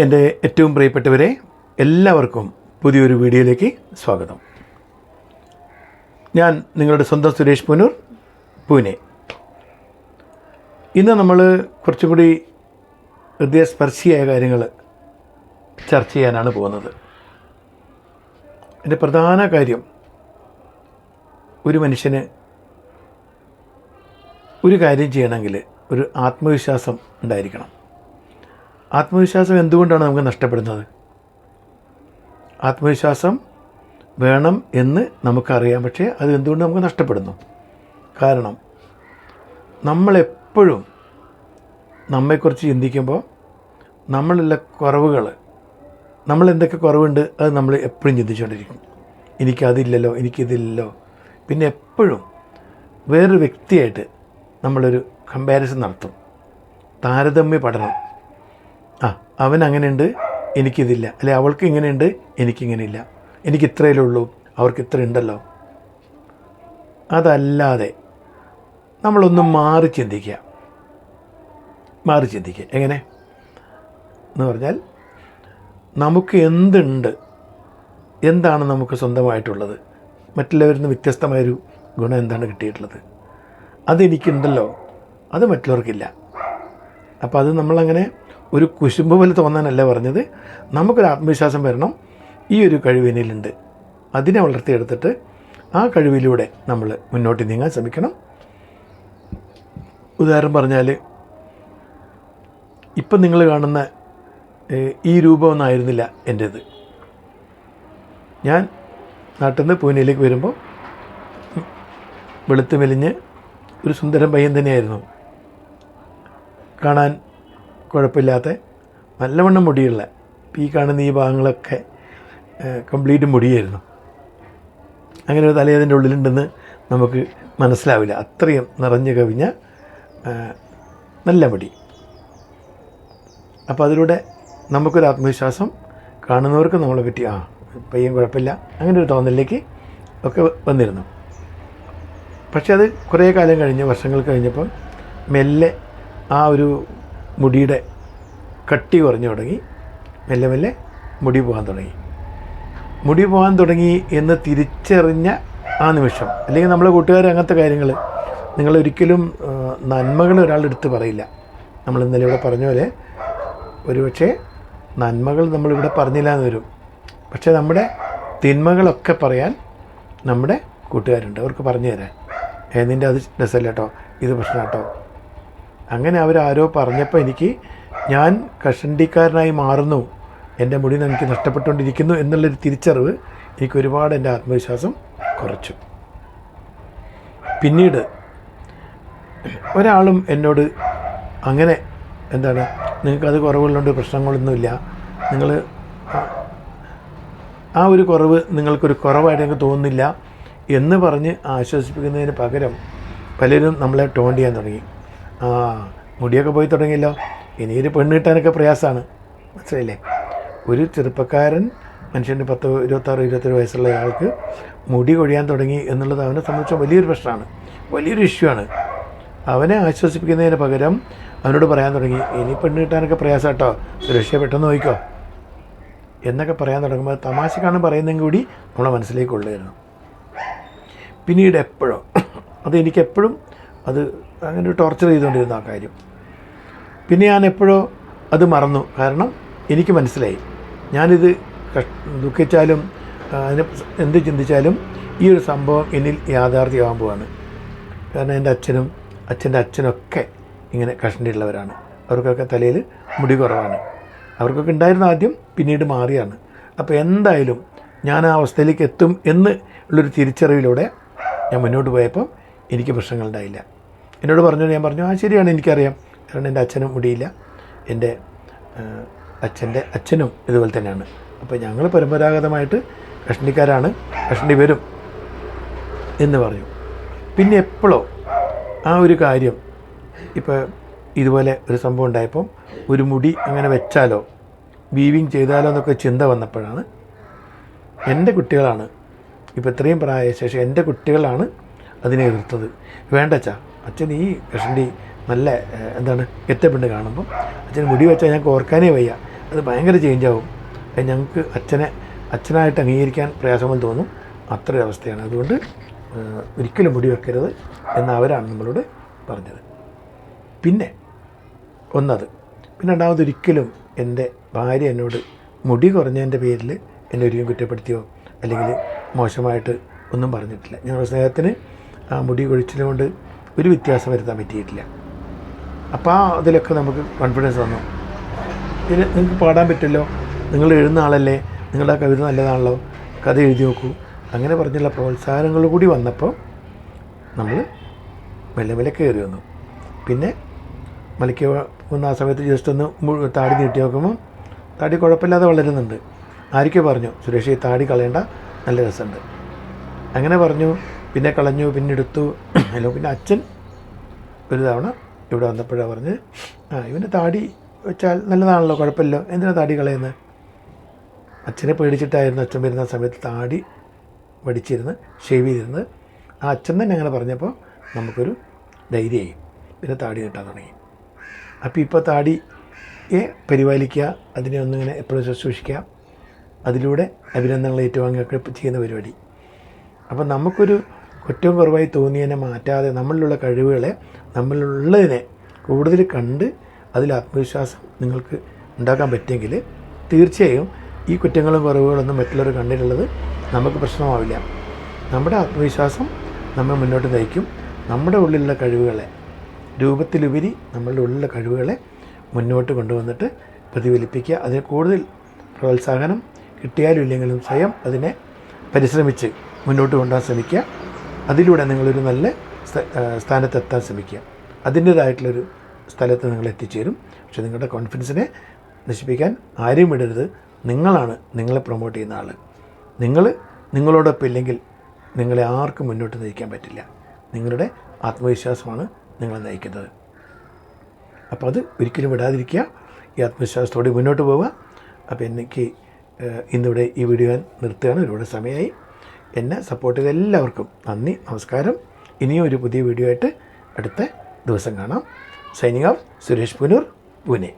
എൻ്റെ ഏറ്റവും പ്രിയപ്പെട്ടവരെ, എല്ലാവർക്കും പുതിയൊരു വീഡിയോയിലേക്ക് സ്വാഗതം. ഞാൻ നിങ്ങളുടെ സ്വന്തം സുരേഷ് പുനൂർ, പൂനെ. ഇന്ന് നമ്മൾ കുറച്ചും കൂടി ഹൃദയസ്പർശിയായ കാര്യങ്ങൾ ചർച്ച ചെയ്യാനാണ് പോകുന്നത്. എൻ്റെ പ്രധാന കാര്യം, ഒരു മനുഷ്യന് ഒരു കാര്യം ചെയ്യണമെങ്കിൽ ഒരു ആത്മവിശ്വാസം ഉണ്ടായിരിക്കണം. ആത്മവിശ്വാസം എന്തുകൊണ്ടാണ് നമുക്ക് നഷ്ടപ്പെടുന്നത്? ആത്മവിശ്വാസം വേണം എന്ന് നമുക്കറിയാം, പക്ഷേ അത് എന്തുകൊണ്ട് നമുക്ക് നഷ്ടപ്പെടുന്നു? കാരണം നമ്മളെപ്പോഴും നമ്മെക്കുറിച്ച് ചിന്തിക്കുമ്പോൾ നമ്മളുള്ള കുറവുകൾ, നമ്മളെന്തൊക്കെ കുറവുണ്ട് അത് നമ്മൾ എപ്പോഴും ചിന്തിച്ചുകൊണ്ടിരിക്കും. എനിക്കതില്ലല്ലോ, എനിക്കിതില്ലല്ലോ. പിന്നെ എപ്പോഴും വേറൊരു വ്യക്തിയായിട്ട് നമ്മളൊരു കമ്പാരിസൺ നടത്തും, താരതമ്യ പഠനം. അവൻ അങ്ങനെയുണ്ട്, എനിക്കിതില്ല, അല്ലെ അവൾക്ക് ഇങ്ങനെയുണ്ട്, എനിക്കിങ്ങനെയില്ല, എനിക്ക് ഇത്രയേ ഉള്ളൂ, അവർക്ക് ഇത്ര ഉണ്ടല്ലോ. അതല്ലാതെ നമ്മളൊന്ന് മാറി ചിന്തിക്കുക. എങ്ങനെ എന്ന് പറഞ്ഞാൽ, നമുക്ക് എന്തുണ്ട്, എന്താണ് നമുക്ക് സ്വന്തമായിട്ടുള്ളത്, മറ്റുള്ളവരിൽ നിന്ന് വ്യത്യസ്തമായൊരു ഗുണം എന്താണ് കിട്ടിയിട്ടുള്ളത്, അതെനിക്കുണ്ടല്ലോ, അത് മറ്റുള്ളവർക്കില്ല. അപ്പോൾ അത് നമ്മളങ്ങനെ ഒരു കുശുമ്പ് പോലെ തോന്നാനല്ല പറഞ്ഞത്. നമുക്കൊരു ആത്മവിശ്വാസം വരണം, ഈ ഒരു കഴിവ് എന്നിലുണ്ട്, അതിനെ വളർത്തിയെടുത്തിട്ട് ആ കഴിവിലൂടെ നമ്മൾ മുന്നോട്ട് നീങ്ങാൻ ശ്രമിക്കണം. ഉദാഹരണം പറഞ്ഞാൽ, ഇപ്പം നിങ്ങൾ കാണുന്ന ഈ രൂപമൊന്നും ആയിരുന്നില്ല എൻ്റേത്. ഞാൻ നാട്ടിൽ നിന്ന് പൂനെയിലേക്ക് വരുമ്പോൾ വെളുത്ത് മെലിഞ്ഞ് ഒരു സുന്ദരൻ പയ്യൻ തന്നെയായിരുന്നു. കാണാൻ കുഴപ്പമില്ലാത്ത നല്ലവണ്ണം മുടിയുള്ള, ഈ കാണുന്ന ഈ ഭാഗങ്ങളൊക്കെ കംപ്ലീറ്റ് മുടിയായിരുന്നു. അങ്ങനെ ഒരു തലയതിൻ്റെ ഉള്ളിലുണ്ടെന്ന് നമുക്ക് മനസ്സിലാവില്ല, അത്രയും നിറഞ്ഞു കവിഞ്ഞ നല്ല മുടി. അപ്പോൾ അതിലൂടെ നമുക്കൊരു ആത്മവിശ്വാസം, കാണുന്നവർക്ക് നമ്മളെ പറ്റി പയ്യൻ കുഴപ്പമില്ല, അങ്ങനെ ഒരു തോന്നലിലേക്ക് ഒക്കെ വന്നിരുന്നു. പക്ഷെ അത് കുറേ കാലം കഴിഞ്ഞ്, വർഷങ്ങൾ കഴിഞ്ഞപ്പം മെല്ലെ ആ ഒരു മുടിയുടെ കട്ടി കുറഞ്ഞു തുടങ്ങി, മെല്ലെ മെല്ലെ മുടി പോകാൻ തുടങ്ങി എന്ന് തിരിച്ചറിഞ്ഞ ആ നിമിഷം, അല്ലെങ്കിൽ നമ്മളെ കൂട്ടുകാർ അങ്ങനത്തെ കാര്യങ്ങൾ, നിങ്ങളൊരിക്കലും നന്മകൾ ഒരാളെടുത്ത് പറയില്ല. നമ്മൾ ഇന്നലെ ഇവിടെ പറഞ്ഞ പോലെ ഒരുപക്ഷെ നന്മകൾ നമ്മളിവിടെ പറഞ്ഞില്ല എന്ന് വരും, പക്ഷേ നമ്മുടെ തിന്മകളൊക്കെ പറയാൻ നമ്മുടെ കൂട്ടുകാരുണ്ട്, അവർക്ക് പറഞ്ഞു തരാൻ. നിൻ്റെ അത് രസമല്ല കേട്ടോ, ഇത് പ്രശ്നം കേട്ടോ. അങ്ങനെ അവരാരോ പറഞ്ഞപ്പോൾ ഞാൻ കഷണ്ടിക്കാരനായി മാറുന്നു, എൻ്റെ മുടി എനിക്ക് നഷ്ടപ്പെട്ടുകൊണ്ടിരിക്കുന്നു എന്നുള്ളൊരു തിരിച്ചറിവ് എനിക്ക് ഒരുപാട് എൻ്റെ ആത്മവിശ്വാസം കുറച്ചു. പിന്നീട് ഒരാളും എന്നോട് അങ്ങനെ നിങ്ങൾക്കത് കുറവുള്ളതുകൊണ്ട് പ്രശ്നങ്ങളൊന്നുമില്ല, നിങ്ങൾ ആ ഒരു കുറവ് നിങ്ങൾക്കൊരു കുറവായിട്ട് എനിക്ക് തോന്നുന്നില്ല എന്ന് പറഞ്ഞ് ആശ്വസിപ്പിക്കുന്നതിന് പകരം പലരും നമ്മളെ ടോൺ ചെയ്യാൻ തുടങ്ങി. മുടിയൊക്കെ പോയി തുടങ്ങിയല്ലോ, ഇനിയൊരു പെണ്ണ് കിട്ടാനൊക്കെ പ്രയാസമാണ്, മനസ്സിലായില്ലേ? ഒരു ചെറുപ്പക്കാരൻ മനുഷ്യൻ്റെ 26-27 വയസ്സുള്ള ആൾക്ക് മുടി കൊഴിയാൻ തുടങ്ങി എന്നുള്ളത് അവനെ സംബന്ധിച്ച വലിയൊരു പ്രശ്നമാണ്, വലിയൊരു ഇഷ്യൂ ആണ്. അവനെ ആശ്വസിപ്പിക്കുന്നതിന് പകരം അവനോട് പറയാൻ തുടങ്ങി, ഇനി പെണ്ണ് കിട്ടാനൊക്കെ പ്രയാസം കേട്ടോ, സുരക്ഷ പെട്ടെന്ന് നോക്കിക്കോ എന്നൊക്കെ പറയാൻ തുടങ്ങുമ്പോൾ തമാശക്കാണ് പറയുന്നതെങ്കിൽ കൂടി നമ്മളെ മനസ്സിലേക്ക് കൊള്ളുകയായിരുന്നു. പിന്നീട് എപ്പോഴോ അതെനിക്കെപ്പോഴും അത് അങ്ങനെ ഒരു ടോർച്ചർ ചെയ്തുകൊണ്ടിരുന്ന ആ കാര്യം. പിന്നെ ഞാൻ എപ്പോഴോ അത് മറന്നു. കാരണം എനിക്ക് മനസ്സിലായി, ഞാനിത് ദുഃഖിച്ചാലും അതിനെ എന്ത് ചിന്തിച്ചാലും ഈ ഒരു സംഭവം എന്നിൽ യാഥാർത്ഥ്യമാകാൻ പോവാണ്. കാരണം എൻ്റെ അച്ഛൻ്റെ അച്ഛനൊക്കെ ഇങ്ങനെ കഷണ്ടിയുള്ളവരാണ്, അവർക്കൊക്കെ തലയിൽ മുടി കുറവാണ്, അവർക്കൊക്കെ ഉണ്ടായിരുന്ന ആദ്യം, പിന്നീട് മാറിയാണ്. അപ്പോൾ എന്തായാലും ഞാൻ ആ അവസ്ഥയിലേക്ക് എത്തും എന്ന് ഉള്ളൊരു തിരിച്ചറിവിലൂടെ ഞാൻ മുന്നോട്ട് പോയപ്പോൾ എനിക്ക് പ്രശ്നങ്ങളുണ്ടായില്ല. എന്നോട് ഞാൻ പറഞ്ഞു ശരിയാണ്, എനിക്കറിയാം, കാരണം എൻ്റെ അച്ഛനും മുടിയില്ല, എൻ്റെ അച്ഛൻ്റെ അച്ഛനും ഇതുപോലെ തന്നെയാണ്. അപ്പോൾ ഞങ്ങൾ പരമ്പരാഗതമായിട്ട് കഷണ്ടിക്കാരാണ്, കഷണ്ടി വരും എന്ന് പറഞ്ഞു. പിന്നെ എപ്പോഴോ ആ ഒരു കാര്യം, ഇപ്പോൾ ഇതുപോലെ ഒരു സംഭവം ഉണ്ടായപ്പം ഒരു മുടി അങ്ങനെ വെച്ചാലോ വീവിങ് ചെയ്താലോ എന്നൊക്കെ ചിന്ത വന്നപ്പോഴാണ് എൻ്റെ കുട്ടികളാണ്, ഇപ്പോൾ ഇത്രയും പ്രായ ശേഷം എൻ്റെ കുട്ടികളാണ് അതിനെ എതിർത്തത്. വേണ്ടച്ചാ, അച്ഛൻ ഈ കഷണ്ടി നല്ല എത്തപ്പെട്ട് കാണുമ്പോൾ അച്ഛൻ മുടി വെച്ചാൽ ഞങ്ങൾക്ക് ഓർക്കാനേ വയ്യ, അത് ഭയങ്കര ചേഞ്ചാവും. ഞങ്ങൾക്ക് അച്ഛനായിട്ട് അംഗീകരിക്കാൻ പ്രയാസമെന്ന് തോന്നും. അത്രയും അവസ്ഥയാണ്. അതുകൊണ്ട് ഒരിക്കലും മുടി വെക്കരുത് എന്ന് അവരാണ് നമ്മളോട് പറഞ്ഞത്. പിന്നെ രണ്ടാമതൊരിക്കലും എൻ്റെ ഭാര്യ എന്നോട് മുടി കുറഞ്ഞതിൻ്റെ പേരിൽ എന്നെ ഒരിക്കലും കുറ്റപ്പെടുത്തിയോ അല്ലെങ്കിൽ മോശമായിട്ട് ഒന്നും പറഞ്ഞിട്ടില്ല. ഞങ്ങളുടെ സ്നേഹത്തിന് ആ മുടി കൊഴിച്ചിലുകൊണ്ട് ഒരു വ്യത്യാസം വരുത്താൻ പറ്റിയിട്ടില്ല. അപ്പോൾ അതിലൊക്കെ നമുക്ക് കോൺഫിഡൻസ് തന്നു. പിന്നെ നിങ്ങൾക്ക് പാടാൻ പറ്റുമല്ലോ, നിങ്ങൾ എഴുതുന്ന ആളല്ലേ, നിങ്ങളുടെ ആ കവിത നല്ലതാണല്ലോ, കഥ എഴുതി നോക്കൂ, അങ്ങനെ പറഞ്ഞുള്ള പ്രോത്സാഹനങ്ങൾ കൂടി വന്നപ്പോൾ നമ്മൾ മെല്ലെ കയറി വന്നു. പിന്നെ മലയ്ക്ക് പോകുന്ന ആ സമയത്ത് ജസ്റ്റ് ഒന്ന് താടി നീട്ടി നോക്കുമ്പോൾ താടി കുഴപ്പമില്ലാതെ വളരുന്നുണ്ട്. ആരൊക്കെ പറഞ്ഞു, സുരേഷ് ഈ താടി കളയേണ്ട, നല്ല രസമുണ്ട്. അങ്ങനെ പറഞ്ഞു. പിന്നെ കളഞ്ഞു, പിന്നെ എടുത്തു. പിന്നെ അച്ഛൻ ഒരു തവണ ഇവിടെ വന്നപ്പോഴാണ് പറഞ്ഞ്, ഇവന് താടി വെച്ചാൽ നല്ലതാണല്ലോ, കുഴപ്പമില്ല, എന്തിനാ താടി കളയുന്നത്? അച്ഛനെ പേടിച്ചിട്ടായിരുന്നു അച്ഛൻ വരുന്ന സമയത്ത് താടി വടിച്ചിരുന്ന് ഷേവ് ചെയ്തിരുന്നത്. ആ അച്ഛൻ തന്നെ അങ്ങനെ പറഞ്ഞപ്പോൾ നമുക്കൊരു ധൈര്യമായി. പിന്നെ താടി കിട്ടാൻ തുടങ്ങി. അപ്പോൾ ഇപ്പോൾ താടിയെ പരിപാലിക്കുക, അതിനെ ഒന്നിങ്ങനെ എപ്പോഴും ശുശ്രൂഷിക്കുക, അതിലൂടെ അഭിനന്ദനങ്ങൾ ഏറ്റുവാങ്ങുകയൊക്കെ ചെയ്യുന്ന പരിപാടി. അപ്പം നമുക്കൊരു കുറ്റവും കുറവായി തോന്നിയതിനെ മാറ്റാതെ നമ്മളിലുള്ള കഴിവുകളെ, നമ്മളിലുള്ളതിനെ കൂടുതൽ കണ്ട് അതിൽ ആത്മവിശ്വാസം നിങ്ങൾക്ക് ഉണ്ടാക്കാൻ പറ്റുമെങ്കിൽ തീർച്ചയായും ഈ കുറ്റങ്ങളും കുറവുകളൊന്നും മറ്റുള്ളവർ കണ്ടിട്ടുള്ളത് നമുക്ക് പ്രശ്നമാവില്ല. നമ്മുടെ ആത്മവിശ്വാസം നമ്മൾ മുന്നോട്ട് നയിക്കും. നമ്മുടെ ഉള്ളിലുള്ള കഴിവുകളെ, രൂപത്തിലുപരി നമ്മളുടെ ഉള്ളിലുള്ള കഴിവുകളെ മുന്നോട്ട് കൊണ്ടുവന്നിട്ട് പ്രതിഫലിപ്പിക്കുക. അതിന് കൂടുതൽ പ്രോത്സാഹനം കിട്ടിയാലും ഇല്ലെങ്കിലും സ്വയം അതിനെ പരിശ്രമിച്ച് മുന്നോട്ട് കൊണ്ടുപോകാൻ ശ്രമിക്കുക. അതിലൂടെ നിങ്ങളൊരു നല്ല സ്ഥാനത്തെത്താൻ ശ്രമിക്കുക. അതിൻ്റേതായിട്ടുള്ളൊരു സ്ഥലത്ത് നിങ്ങൾ എത്തിച്ചേരും. പക്ഷേ നിങ്ങളുടെ കോൺഫിഡൻസിനെ നശിപ്പിക്കാൻ ആരെയും വിടരുത്. നിങ്ങളാണ് നിങ്ങളെ പ്രൊമോട്ട് ചെയ്യുന്ന ആൾ. നിങ്ങളോടൊപ്പം ഇല്ലെങ്കിൽ നിങ്ങളെ ആർക്കും മുന്നോട്ട് നയിക്കാൻ പറ്റില്ല. നിങ്ങളുടെ ആത്മവിശ്വാസമാണ് നിങ്ങളെ നയിക്കുന്നത്. അപ്പോൾ അത് ഒരിക്കലും വിടാതിരിക്കുക. ഈ ആത്മവിശ്വാസത്തോടെ മുന്നോട്ട് പോവുക. അപ്പോൾ എനിക്ക് ഇന്നിവിടെ ഈ വീഡിയോ ഞാൻ നിർത്തുകയാണ്. ഒരുപാട് സമയമായി. എന്നെ സപ്പോർട്ട് ചെയ്ത എല്ലാവർക്കും നന്ദി, നമസ്കാരം. ഇനിയും ഒരു പുതിയ വീഡിയോ ആയിട്ട് അടുത്ത ദിവസം കാണാം. Signing off, Suresh Poonoor, Pune.